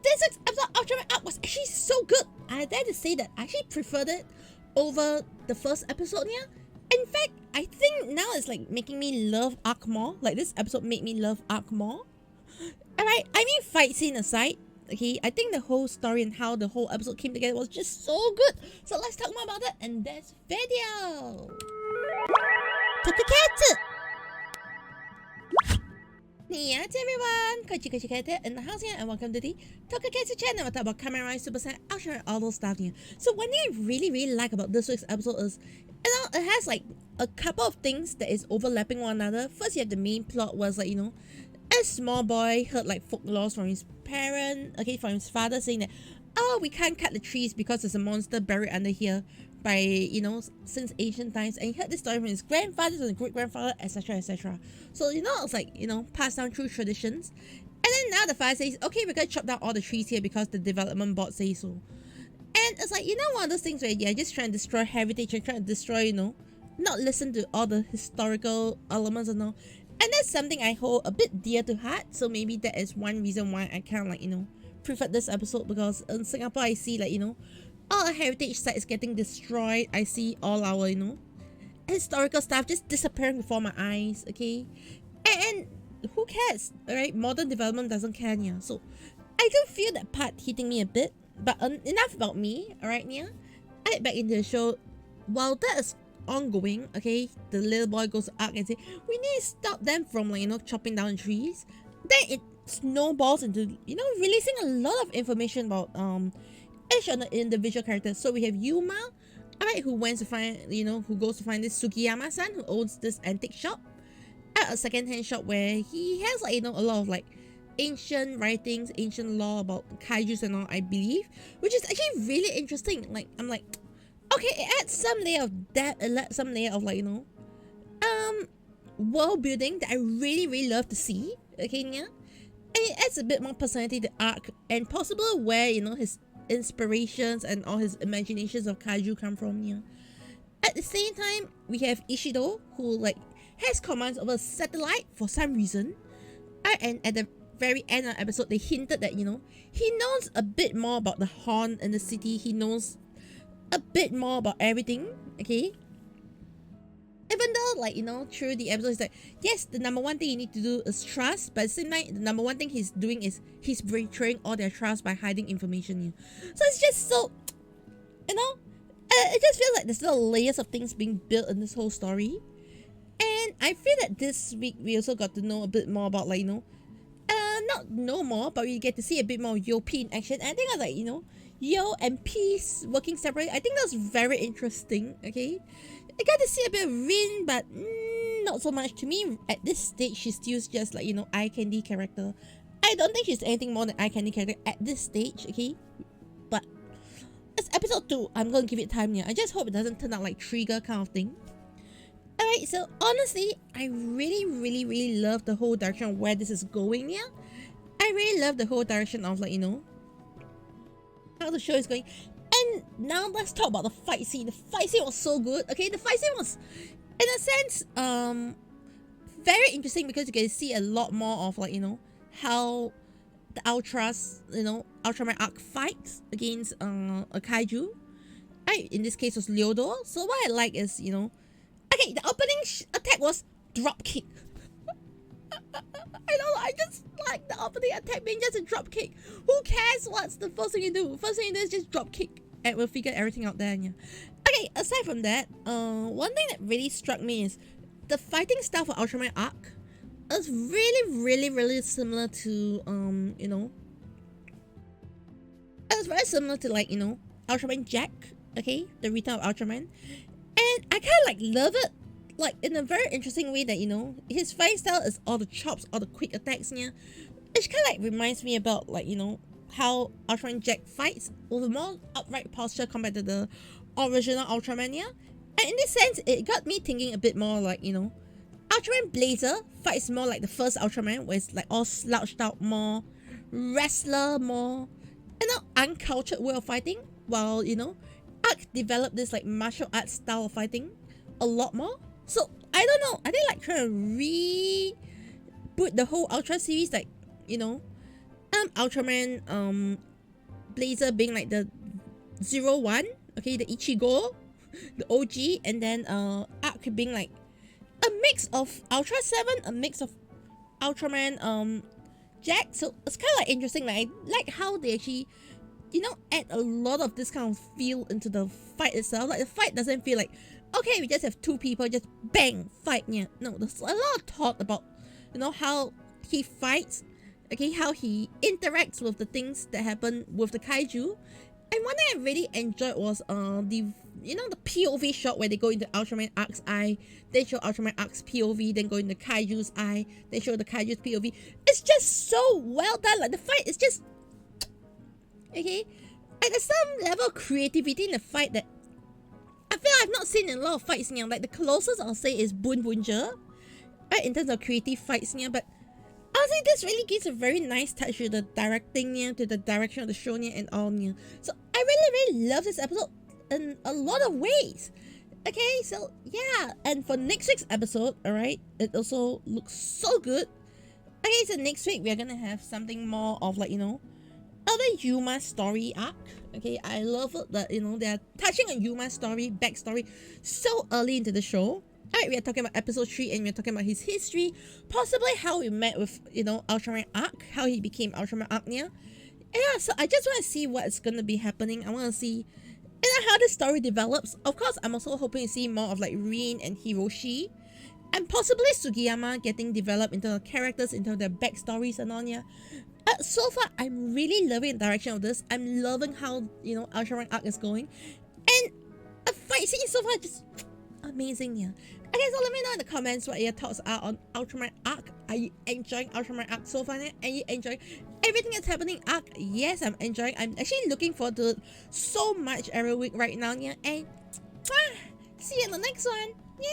this episode of Ultraman Arc was actually so good. I dare to say that I actually preferred it over the first episode here. In fact, I think now it's like making me love Arc more. Like this episode made me love Arc more. Alright, I mean fight scene aside, okay, I think the whole story and how the whole episode came together was just so good. So let's talk more about that in this video. Tokusatsu! Hey everyone, Katurteer in the house here and welcome to the Tokusatsu channel. We talk about Kamen, Super Saiyan, Ultraman, all those stuff here. So one thing I really like about this week's episode is, you know, it has like a couple of things that is overlapping one another. First, you have the main plot was like, you know, a small boy heard like folklores from his parent, okay, from his father saying that, oh, we can't cut the trees because there's a monster buried under here by, you know, since ancient times. And he heard this story from his grandfather and great-grandfather, etc, etc. So, you know, it's like, you know, passed down through traditions. And then now the father says, okay, we're gonna chop down all the trees here because the development board says so. And it's like, you know, one of those things where you're just trying to destroy heritage and trying to destroy, you know, not listen to all the historical elements and all. And that's something I hold a bit dear to heart. So maybe that is one reason why I kind of like, you know, preferred this episode, because in Singapore I see like, you know, all our heritage sites getting destroyed. I see all our, you know, historical stuff just disappearing before my eyes, okay? And who cares, alright? Modern development doesn't care, yeah. So I do feel that part hitting me a bit, but enough about me, alright, yeah? I get back into the show. While that is ongoing, okay, the little boy goes to Arc and say, we need to stop them from like, you know, chopping down trees. Then it snowballs into, you know, releasing a lot of information about each of the individual characters. So we have Yuma, alright, who went to find, you know, who goes to find this Sugiyama-san, who owns this antique shop, at a second-hand shop where he has like, you know, a lot of like ancient writings, ancient law about kaijus and all, I believe, which is actually really interesting. Like, I'm like, okay, it adds some layer of depth, it adds some layer of like, you know, world building that I really love to see, okay, yeah? And it adds a bit more personality to Arc, and possibly where, you know, his inspirations and all his imaginations of kaiju come from, yeah. At the same time, we have Ishido, who like has commands over a satellite for some reason. And at the very end of the episode, they hinted that, you know, he knows a bit more about the horn in the city. He knows a bit more about everything, okay? Even though, like, you know, through the episode, it's like, yes, the number one thing you need to do is trust, but at the same time, the number one thing he's doing is he's betraying all their trust by hiding information here. So it's just so, you know, it just feels like there's little layers of things being built in this whole story. And I feel that this week we also got to know a bit more about, like, you know, not know more, but we get to see a bit more Yo P in action. And I think I was like, you know, Yo and Peace working separately. I think that's very interesting, okay? I got to see a bit of Rin, but not so much. To me, at this stage, she's still just like, you know, eye candy character. I don't think she's anything more than eye candy character at this stage, okay? But it's episode 2. I'm going to give it time here. I just hope it doesn't turn out like Trigger kind of thing. Alright, so honestly, I really love the whole direction of where this is going, yeah? I really love the whole direction of, like, you know, how the show is going. And now let's talk about the fight scene. The fight scene was so good, okay? The fight scene was, in a sense, very interesting, because you can see a lot more of, like, you know, how the Ultras, you know, Ultraman Arc fights against a kaiju. In this case was Leodor. So what I like is, you know, okay, the opening attack was drop kick. I don't know, I just like the opening attack being just a drop kick. Who cares what's the first thing you do? First thing you do is just drop kick, and we'll figure everything out there. Yeah. Okay, aside from that, one thing that really struck me is the fighting style for Ultraman Arc is really similar to you know, it's very similar to, like, you know, Ultraman Jack, okay, the return of Ultraman. And I kind of like love it, like in a very interesting way that, you know, his fighting style is all the chops, all the quick attacks, yeah. Which kind of like reminds me about, like, you know, how Ultraman Jack fights with a more upright posture compared to the original Ultraman, yeah. And in this sense, it got me thinking a bit more like, you know, Ultraman Blazer fights more like the first Ultraman, where it's like all slouched out, more wrestler, more, you know, uncultured way of fighting, while, you know, Arc developed this like martial arts style of fighting a lot more. So I don't know, I think like trying to reboot the whole Ultra series, like, you know, Ultraman Blazer being like the 01, okay, the Ichigo, the OG, and then Arc being like a mix of Ultra 7, a mix of Ultraman Jack. So it's kind of like interesting. Like, I like how they actually, you know, add a lot of this kind of feel into the fight itself. Like, the fight doesn't feel like, okay, we just have two people just bang fight. Yeah, no, there's a lot of thought about, you know, how he fights, okay, how he interacts with the things that happen with the kaiju. And one thing I really enjoyed was the, you know, the POV shot where they go into Ultraman Arc's eye, then show Ultraman Arc's POV, then go into Kaiju's eye, then show the Kaiju's POV. It's just so well done. Like, the fight is just, okay, and there's some level of creativity in the fight that I feel I've not seen in a lot of fights now. Like, the closest I'll say is boonboomger, right, in terms of creative fights now. But honestly, this really gives a very nice touch to the directing, to the direction of the show, and all. So I really love this episode in a lot of ways. Okay, so yeah, and for next week's episode, alright, it also looks so good. Okay, so next week we're gonna have something more of, like, you know, other Yuma story arc. Okay, I love it that, you know, they're touching on Yuma's story, backstory so early into the show. Alright, we are talking about episode 3 and we're talking about his history, possibly how we met with, you know, Ultraman Arc, how he became Ultraman Arc. Yeah, so I just want to see what's going to be happening. I want to see, you know, how the story develops. Of course, I'm also hoping to see more of like Rin and Hiroshi, and possibly Sugiyama getting developed into the characters, into their backstories and all. Yeah. So far, I'm really loving the direction of this. I'm loving how, you know, Ultraman Arc is going, and a fight scene so far just amazing. Yeah. Okay, so let me know in the comments what your thoughts are on Ultraman Arc. Are you enjoying Ultraman Arc so far? Are you enjoying everything that's happening Arc? Yes, I'm enjoying. I'm actually looking forward to it so much every week right now. Yeah, and see you in the next one. Yeah.